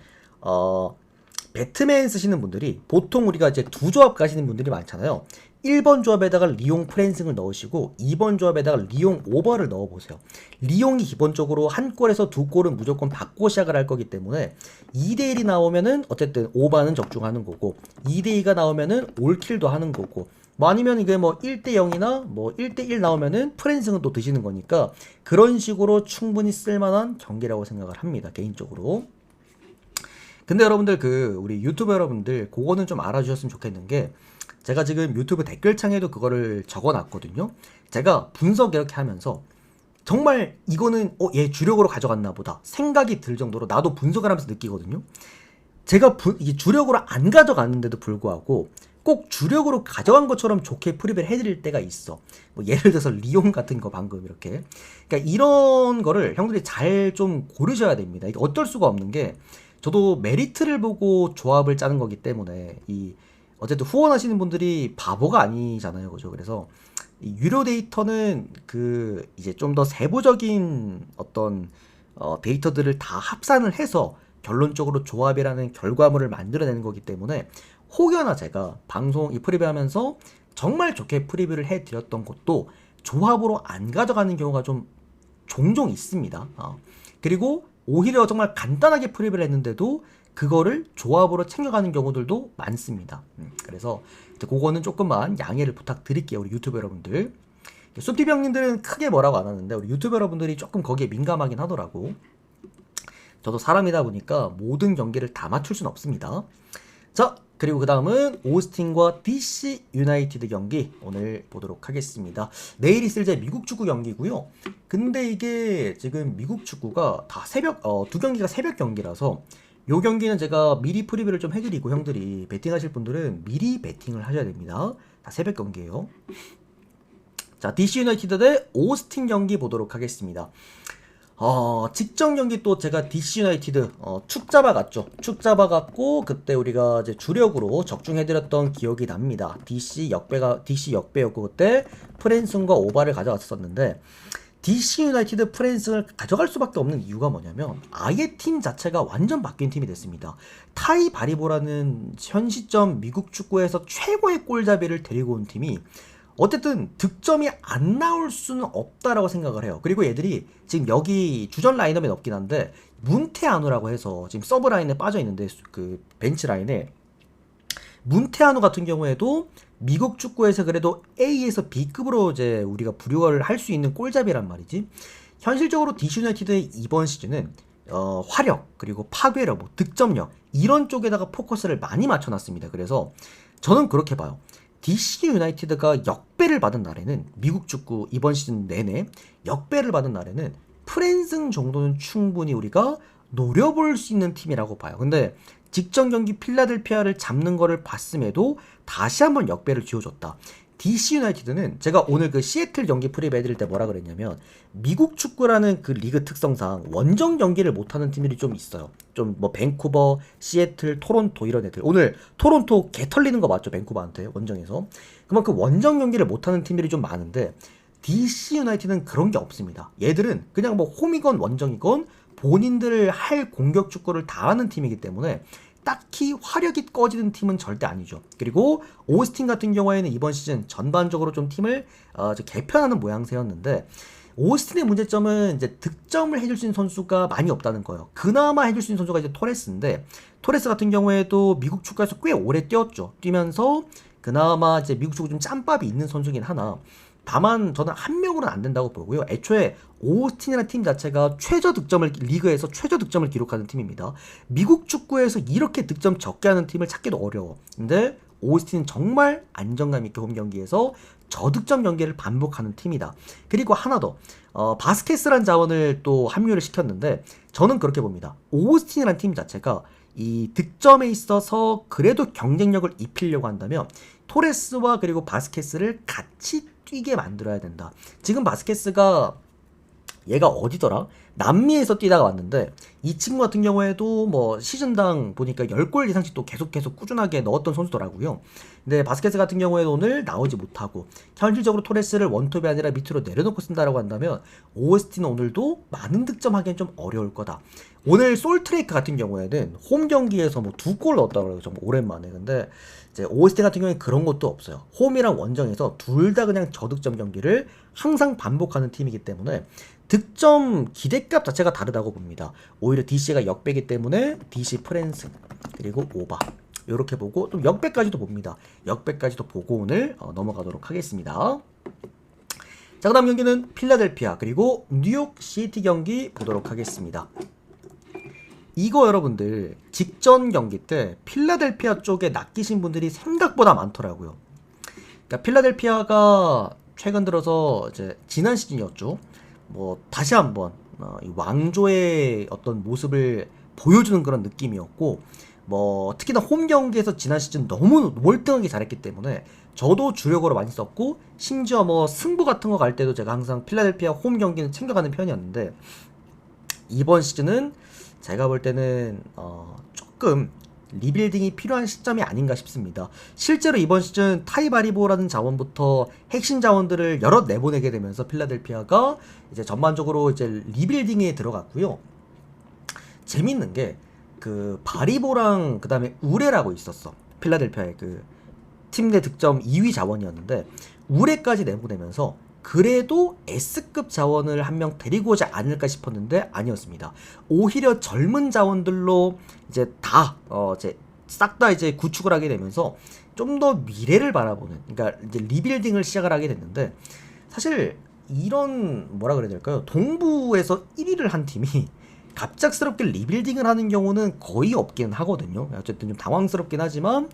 배트맨 쓰시는 분들이 보통 우리가 이제 두 조합 가시는 분들이 많잖아요. 1번 조합에다가 리용 프랜승을 넣으시고 2번 조합에다가 리용 오버를 넣어보세요. 리용이 기본적으로 한 골에서 두 골은 무조건 받고 시작을 할 거기 때문에 2대1이 나오면은 어쨌든 오버는 적중하는 거고 2대2가 나오면은 올킬도 하는 거고 뭐 아니면 이게 뭐 1대0이나 뭐 1대1 나오면은 프랜승은 또 드시는 거니까 그런 식으로 충분히 쓸만한 경기라고 생각을 합니다. 개인적으로. 근데 여러분들 우리 유튜버 여러분들 그거는 좀 알아주셨으면 좋겠는 게 제가 지금 유튜브 댓글창에도 그거를 적어놨거든요. 제가 분석 이렇게 하면서 정말 이거는 얘 주력으로 가져갔나 보다 생각이 들 정도로 나도 분석을 하면서 느끼거든요. 제가 이게 주력으로 안 가져갔는데도 불구하고 꼭 주력으로 가져간 것처럼 좋게 프리뷰를 해드릴 때가 있어. 뭐 예를 들어서 리온 같은 거 방금 이렇게. 그러니까 이런 거를 형들이 잘 좀 고르셔야 됩니다. 이게 어쩔 수가 없는 게 저도 메리트를 보고 조합을 짜는 거기 때문에 어쨌든 후원하시는 분들이 바보가 아니잖아요. 그죠? 그래서 이 유료 데이터는 이제 좀 더 세부적인 어떤 데이터들을 다 합산을 해서 결론적으로 조합이라는 결과물을 만들어내는 거기 때문에 혹여나 제가 방송 이 프리뷰 하면서 정말 좋게 프리뷰를 해드렸던 것도 조합으로 안 가져가는 경우가 좀 종종 있습니다. 그리고 오히려 정말 간단하게 프리뷰를 했는데도 그거를 조합으로 챙겨가는 경우들도 많습니다. 그래서 그거는 조금만 양해를 부탁드릴게요. 우리 유튜버 여러분들. 숲TV 형님들은 크게 뭐라고 안 하는데 우리 유튜버 여러분들이 조금 거기에 민감하긴 하더라고. 저도 사람이다 보니까 모든 경기를 다 맞출 수는 없습니다. 자, 그리고 그 다음은 오스틴과 DC 유나이티드 경기 오늘 보도록 하겠습니다. 내일 있을 제 미국 축구 경기고요. 근데 이게 지금 미국 축구가 다 두 경기가 새벽 경기라서 요 경기는 제가 미리 프리뷰를 좀 해드리고 형들이 베팅하실 분들은 미리 베팅을 하셔야 됩니다. 다 새벽 경기예요. 자, DC 유나이티드 대 오스틴 경기 보도록 하겠습니다. 직전 경기 또 제가 DC 유나이티드 축 잡아갔죠. 축 잡아갔고 그때 우리가 이제 주력으로 적중해드렸던 기억이 납니다. DC 역배였고 그때 프랜슨과 오바를 가져갔었는데 DC 유나이티드 프랜슨을 가져갈 수밖에 없는 이유가 뭐냐면 아예 팀 자체가 완전 바뀐 팀이 됐습니다. 타이 바리보라는 현 시점 미국 축구에서 최고의 골잡이를 데리고 온 팀이 어쨌든 득점이 안 나올 수는 없다라고 생각을 해요. 그리고 얘들이 지금 여기 주전 라인업에 없긴 한데 문테아누라고 해서 지금 서브 라인에 빠져 있는데 그 벤치 라인에 문테아누 같은 경우에도 미국 축구에서 그래도 A에서 B급으로 이제 우리가 부류를 할 수 있는 골잡이란 말이지. 현실적으로 DC 유나이티드의 이번 시즌은 화력 그리고 파괴력, 뭐 득점력 이런 쪽에다가 포커스를 많이 맞춰놨습니다. 그래서 저는 그렇게 봐요. DC 유나이티드가 역배를 받은 날에는 미국 축구 이번 시즌 내내 역배를 받은 날에는 프랜승 정도는 충분히 우리가 노려볼 수 있는 팀이라고 봐요. 근데 직전 경기 필라델피아를 잡는 거를 봤음에도 다시 한번 역배를 쥐어줬다. DC 유나이티드는 제가 오늘 그 시애틀 경기 프리뷰 해드릴 때 뭐라 그랬냐면 미국 축구라는 그 리그 특성상 원정 경기를 못하는 팀들이 좀 있어요. 좀 뭐 밴쿠버, 시애틀, 토론토 이런 애들. 오늘 토론토 개 털리는 거 맞죠? 밴쿠버한테 원정에서. 그만큼 원정 경기를 못하는 팀들이 좀 많은데 DC 유나이티드는 그런 게 없습니다. 얘들은 그냥 뭐 홈이건 원정이건 본인들 할 공격 축구를 다 하는 팀이기 때문에 딱히 화력이 꺼지는 팀은 절대 아니죠. 그리고 오스틴 같은 경우에는 이번 시즌 전반적으로 좀 팀을 개편하는 모양새였는데 오스틴의 문제점은 이제 득점을 해줄 수 있는 선수가 많이 없다는 거예요. 그나마 해줄 수 있는 선수가 이제 토레스인데 토레스 같은 경우에도 미국 축구에서 꽤 오래 뛰었죠. 뛰면서 그나마 이제 미국 축구 좀 짬밥이 있는 선수긴 하나 다만 저는 한 명으로는 안 된다고 보고요. 애초에 오스틴이라는 팀 자체가 리그에서 최저 득점을 기록하는 팀입니다. 미국 축구에서 이렇게 득점 적게 하는 팀을 찾기도 어려워. 근데 오스틴은 정말 안정감 있게 홈 경기에서 저득점 경기를 반복하는 팀이다. 그리고 하나 더 바스케스란 자원을 또 합류를 시켰는데 저는 그렇게 봅니다. 오스틴이라는 팀 자체가 이 득점에 있어서 그래도 경쟁력을 입히려고 한다면 토레스와 그리고 바스케스를 같이 뛰게 만들어야 된다. 지금 바스케스가 얘가 어디더라? 남미에서 뛰다가 왔는데 이 친구 같은 경우에도 뭐 시즌당 보니까 10골 이상씩 또 계속 꾸준하게 넣었던 선수더라고요. 근데 바스케스 같은 경우에도 오늘 나오지 못하고 현실적으로 토레스를 원톱이 아니라 밑으로 내려놓고 쓴다라고 한다면 OST는 오늘도 많은 득점하기엔 좀 어려울 거다. 오늘 솔트레이크 같은 경우에는 홈 경기에서 뭐 2골 넣었다고 해요. 정말 오랜만에. 근데 이제 OST 같은 경우에 그런 것도 없어요. 홈이랑 원정에서 둘 다 그냥 저득점 경기를 항상 반복하는 팀이기 때문에 득점 기대값 자체가 다르다고 봅니다. 오히려 DC가 역배기 때문에 DC 프랜스 그리고 오바 이렇게 보고 또 역배까지도 봅니다. 역배까지도 보고 오늘 넘어가도록 하겠습니다. 자, 그 다음 경기는 필라델피아 그리고 뉴욕 시티 경기 보도록 하겠습니다. 이거 여러분들 직전 경기 때 필라델피아 쪽에 낚이신 분들이 생각보다 많더라고요. 그러니까 필라델피아가 최근 들어서 이제 지난 시즌이었죠. 뭐 다시 한번 이 왕조의 어떤 모습을 보여주는 그런 느낌이었고, 뭐 특히나 홈 경기에서 지난 시즌 너무 월등하게 잘했기 때문에 저도 주력으로 많이 썼고, 심지어 뭐 승부 같은 거 갈 때도 제가 항상 필라델피아 홈 경기는 챙겨가는 편이었는데, 이번 시즌은 제가 볼 때는 조금 리빌딩이 필요한 시점이 아닌가 싶습니다. 실제로 이번 시즌 타이바리보라는 자원부터 핵심 자원들을 여럿 내보내게 되면서 필라델피아가 이제 전반적으로 이제 리빌딩에 들어갔고요. 재밌는 게 그 바리보랑 그 다음에 우레라고 있었어. 필라델피아의 그 팀 내 득점 2위 자원이었는데 우레까지 내보내면서 그래도 S급 자원을 한 명 데리고 오지 않을까 싶었는데 아니었습니다. 오히려 젊은 자원들로 이제 이제 싹 다 이제 구축을 하게 되면서 좀 더 미래를 바라보는, 그러니까 이제 리빌딩을 시작을 하게 됐는데, 사실 이런 뭐라 그래야 될까요? 동부에서 1위를 한 팀이 갑작스럽게 리빌딩을 하는 경우는 거의 없긴 하거든요. 어쨌든 좀 당황스럽긴 하지만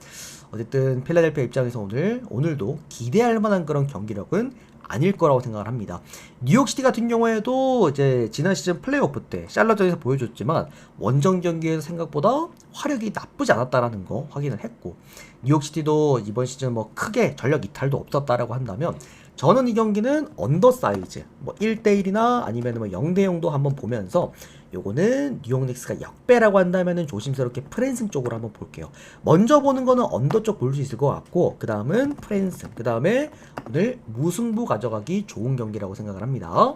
어쨌든 필라델피아 입장에서 오늘도 기대할 만한 그런 경기력은 아닐 거라고 생각을 합니다. 뉴욕시티 같은 경우에도 이제 지난 시즌 플레이오프 때 샬럿전에서 보여줬지만 원정 경기에서 생각보다 화력이 나쁘지 않았다라는 거 확인을 했고, 뉴욕시티도 이번 시즌 뭐 크게 전력 이탈도 없었다라고 한다면 저는 이 경기는 언더사이즈 뭐 1대1이나 아니면 뭐 0대0도 한번 보면서, 요거는 뉴욕 닉스가 역배라고 한다면은 조심스럽게 프랜슨 쪽으로 한번 볼게요. 먼저 보는 거는 언더 쪽 볼 수 있을 것 같고, 그 다음은 프랜슨, 그 다음에 오늘 무승부 가져가기 좋은 경기라고 생각을 합니다.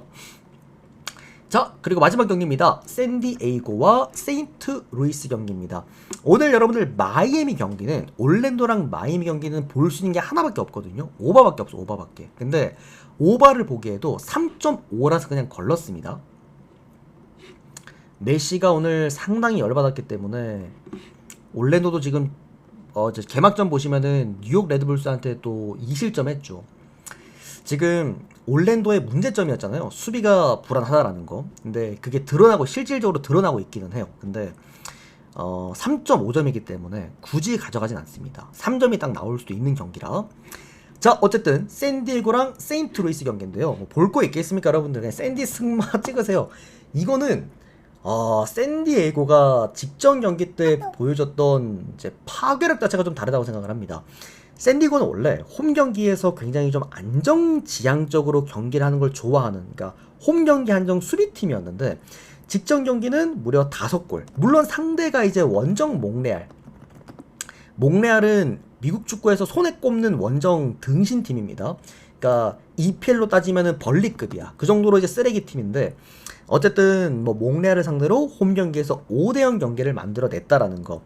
자, 그리고 마지막 경기입니다. 샌디에이고와 세인트 루이스 경기입니다. 오늘 여러분들 마이애미 경기는, 올랜도랑 마이애미 경기는 볼 수 있는 게 하나밖에 없거든요. 오바밖에 없어, 오바밖에. 근데 오바를 보기에도 3.5라서 그냥 걸렀습니다. 메시가 오늘 상당히 열받았기 때문에, 올랜도도 지금 개막전 보시면은 뉴욕 레드불스한테 또 2실점 했죠. 지금 올랜도의 문제점이었잖아요. 수비가 불안하다라는 거. 근데 그게 드러나고, 실질적으로 드러나고 있기는 해요. 근데 3.5점이기 때문에 굳이 가져가진 않습니다. 3점이 딱 나올 수도 있는 경기라. 자, 어쨌든 샌디에고랑 세인트 루이스 경기인데요. 뭐 볼 거 있겠습니까, 여러분들? 그냥 샌디 승마 찍으세요. 이거는 샌디에이고가 직전 경기 때 보여줬던 이제 파괴력 자체가 좀 다르다고 생각을 합니다. 샌디에이고는 원래 홈 경기에서 굉장히 좀 안정지향적으로 경기를 하는 걸 좋아하는, 그러니까 홈 경기 한정 수비팀이었는데, 직전 경기는 무려 5골. 물론 상대가 이제 원정 몽레알. 몽레알은 미국 축구에서 손에 꼽는 원정 등신팀입니다. 그러니까 EPL로 따지면은 벌리급이야. 그 정도로 이제 쓰레기 팀인데, 어쨌든 뭐 몽레알을 상대로 홈 경기에서 5대0 경기를 만들어냈다라는 거.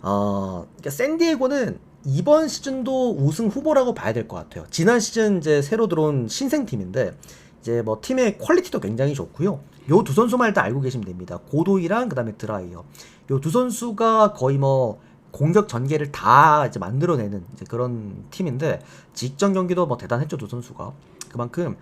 그러니까 샌디에이고는 이번 시즌도 우승 후보라고 봐야 될 것 같아요. 지난 시즌 이제 새로 들어온 신생팀인데, 이제 뭐 팀의 퀄리티도 굉장히 좋고요. 요 두 선수만 일단 알고 계시면 됩니다. 고도이랑 그 다음에 드라이어. 요 두 선수가 거의 뭐 공격 전개를 다 이제 만들어내는 이제 그런 팀인데, 직전 경기도 뭐 대단했죠, 두 선수가. 그만큼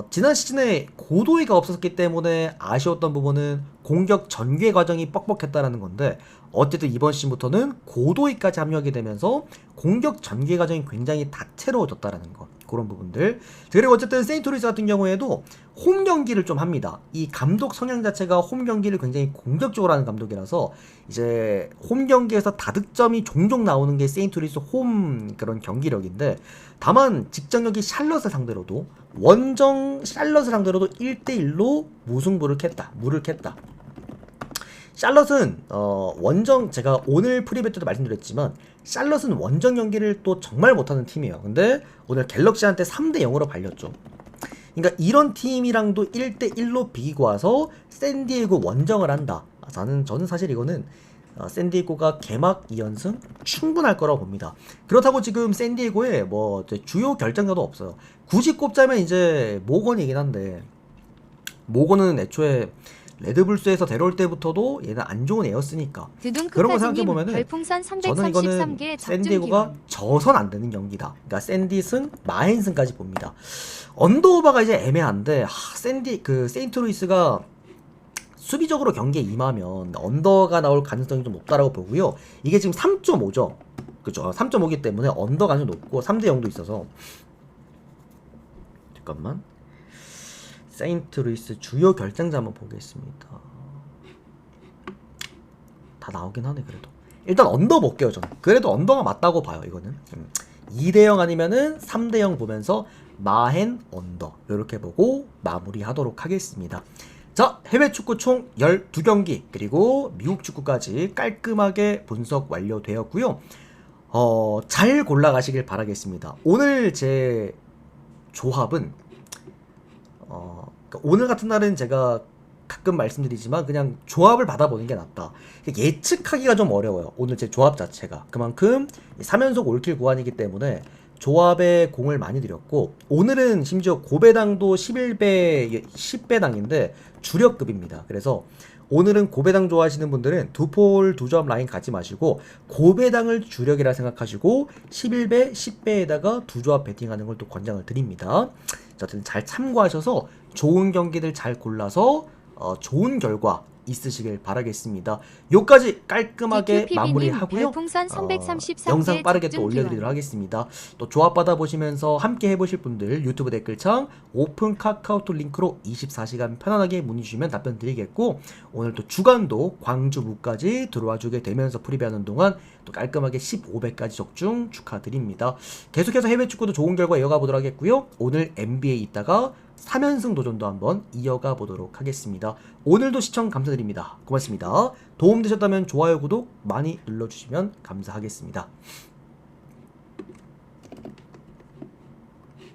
지난 시즌에 고도이가 없었기 때문에 아쉬웠던 부분은 공격 전개 과정이 뻑뻑했다라는 건데 어쨌든 이번 시즌부터는 고도이까지 합류하게 되면서 공격 전개 과정이 굉장히 다채로워졌다라는 것, 그런 부분들. 그리고 어쨌든 세인트루이스 같은 경우에도 홈 경기를 좀 합니다. 이 감독 성향 자체가 홈 경기를 굉장히 공격적으로 하는 감독이라서 이제 홈 경기에서 다득점이 종종 나오는 게 세인트루이스 홈 그런 경기력인데, 다만 직전경기 샬럿을 상대로도 원정 샬럿을 상대로도 1대1로 무승부를 캤다. 물을 캤다. 샬럿은 원정, 제가 오늘 프리뷰 때도 말씀드렸지만 샬럿은 원정 경기를 또 정말 못하는 팀이에요. 근데 오늘 갤럭시한테 3대0으로 발렸죠. 그러니까 이런 팀이랑도 1대1로 비기고 와서 샌디에고 원정을 한다. 저는 사실 이거는 샌디에고가 개막 2연승 충분할 거라고 봅니다. 그렇다고 지금 샌디에고에 뭐 주요 결정자도 없어요. 굳이 꼽자면 이제 모건이긴 한데, 모건은 애초에 레드불스에서 데려올 때부터도 얘는 안 좋은 애였으니까 그런 거 생각해보면은 저는 이거는 샌디에고가 져선 안 되는 경기다. 그러니까 샌디승, 마헨승까지 봅니다. 언더오버가 이제 애매한데 세인트루이스가 수비적으로 경기에 임하면 언더가 나올 가능성이 좀 높다라고 보고요. 이게 지금 3.5죠. 그죠? 3.5기 때문에 언더 가능성이 높고 3대0도 있어서. 잠깐만. 세인트루이스 주요 결정자 한번 보겠습니다. 다 나오긴 하네. 그래도 일단 언더 볼게요. 저는 그래도 언더가 맞다고 봐요. 이거는 2대0 아니면은 3대0 보면서 마헨 언더 이렇게 보고 마무리하도록 하겠습니다. 자, 해외 축구 총 12경기 그리고 미국 축구까지 깔끔하게 분석 완료되었고요. 잘 골라가시길 바라겠습니다. 오늘 제 조합은 오늘 같은 날은 제가 가끔 말씀드리지만 그냥 조합을 받아보는 게 낫다. 예측하기가 좀 어려워요. 오늘 제 조합 자체가. 그만큼 3연속 올킬 구간이기 때문에 조합에 공을 많이 들였고, 오늘은 심지어 고배당도 11배, 10배당인데 주력급입니다. 그래서 오늘은 고배당 좋아하시는 분들은 두폴 2점 라인 가지 마시고 고배당을 주력이라 생각하시고 11배, 10배에다가 두 조합 베팅하는 걸 또 권장을 드립니다. 어쨌든 잘 참고하셔서 좋은 경기들 잘 골라서 좋은 결과 있으시길 바라겠습니다. 요까지 깔끔하게 마무리하고요. 영상 빠르게 또 올려드리도록 하겠습니다. 또 조합 받아보시면서 함께 해보실 분들 유튜브 댓글창 오픈 카카오톡 링크로 24시간 편안하게 문의 주시면 답변 드리겠고, 오늘 또 주간도 광주 무까지 들어와주게 되면서 프리뷰하는 동안 또 깔끔하게 15배까지 적중 축하드립니다. 계속해서 해외 축구도 좋은 결과 이어가 보도록 하겠고요. 오늘 NBA 있다가 3연승 도전도 한번 이어가 보도록 하겠습니다. 오늘도 시청 감사드립니다. 고맙습니다. 도움되셨다면 좋아요, 구독 많이 눌러주시면 감사하겠습니다.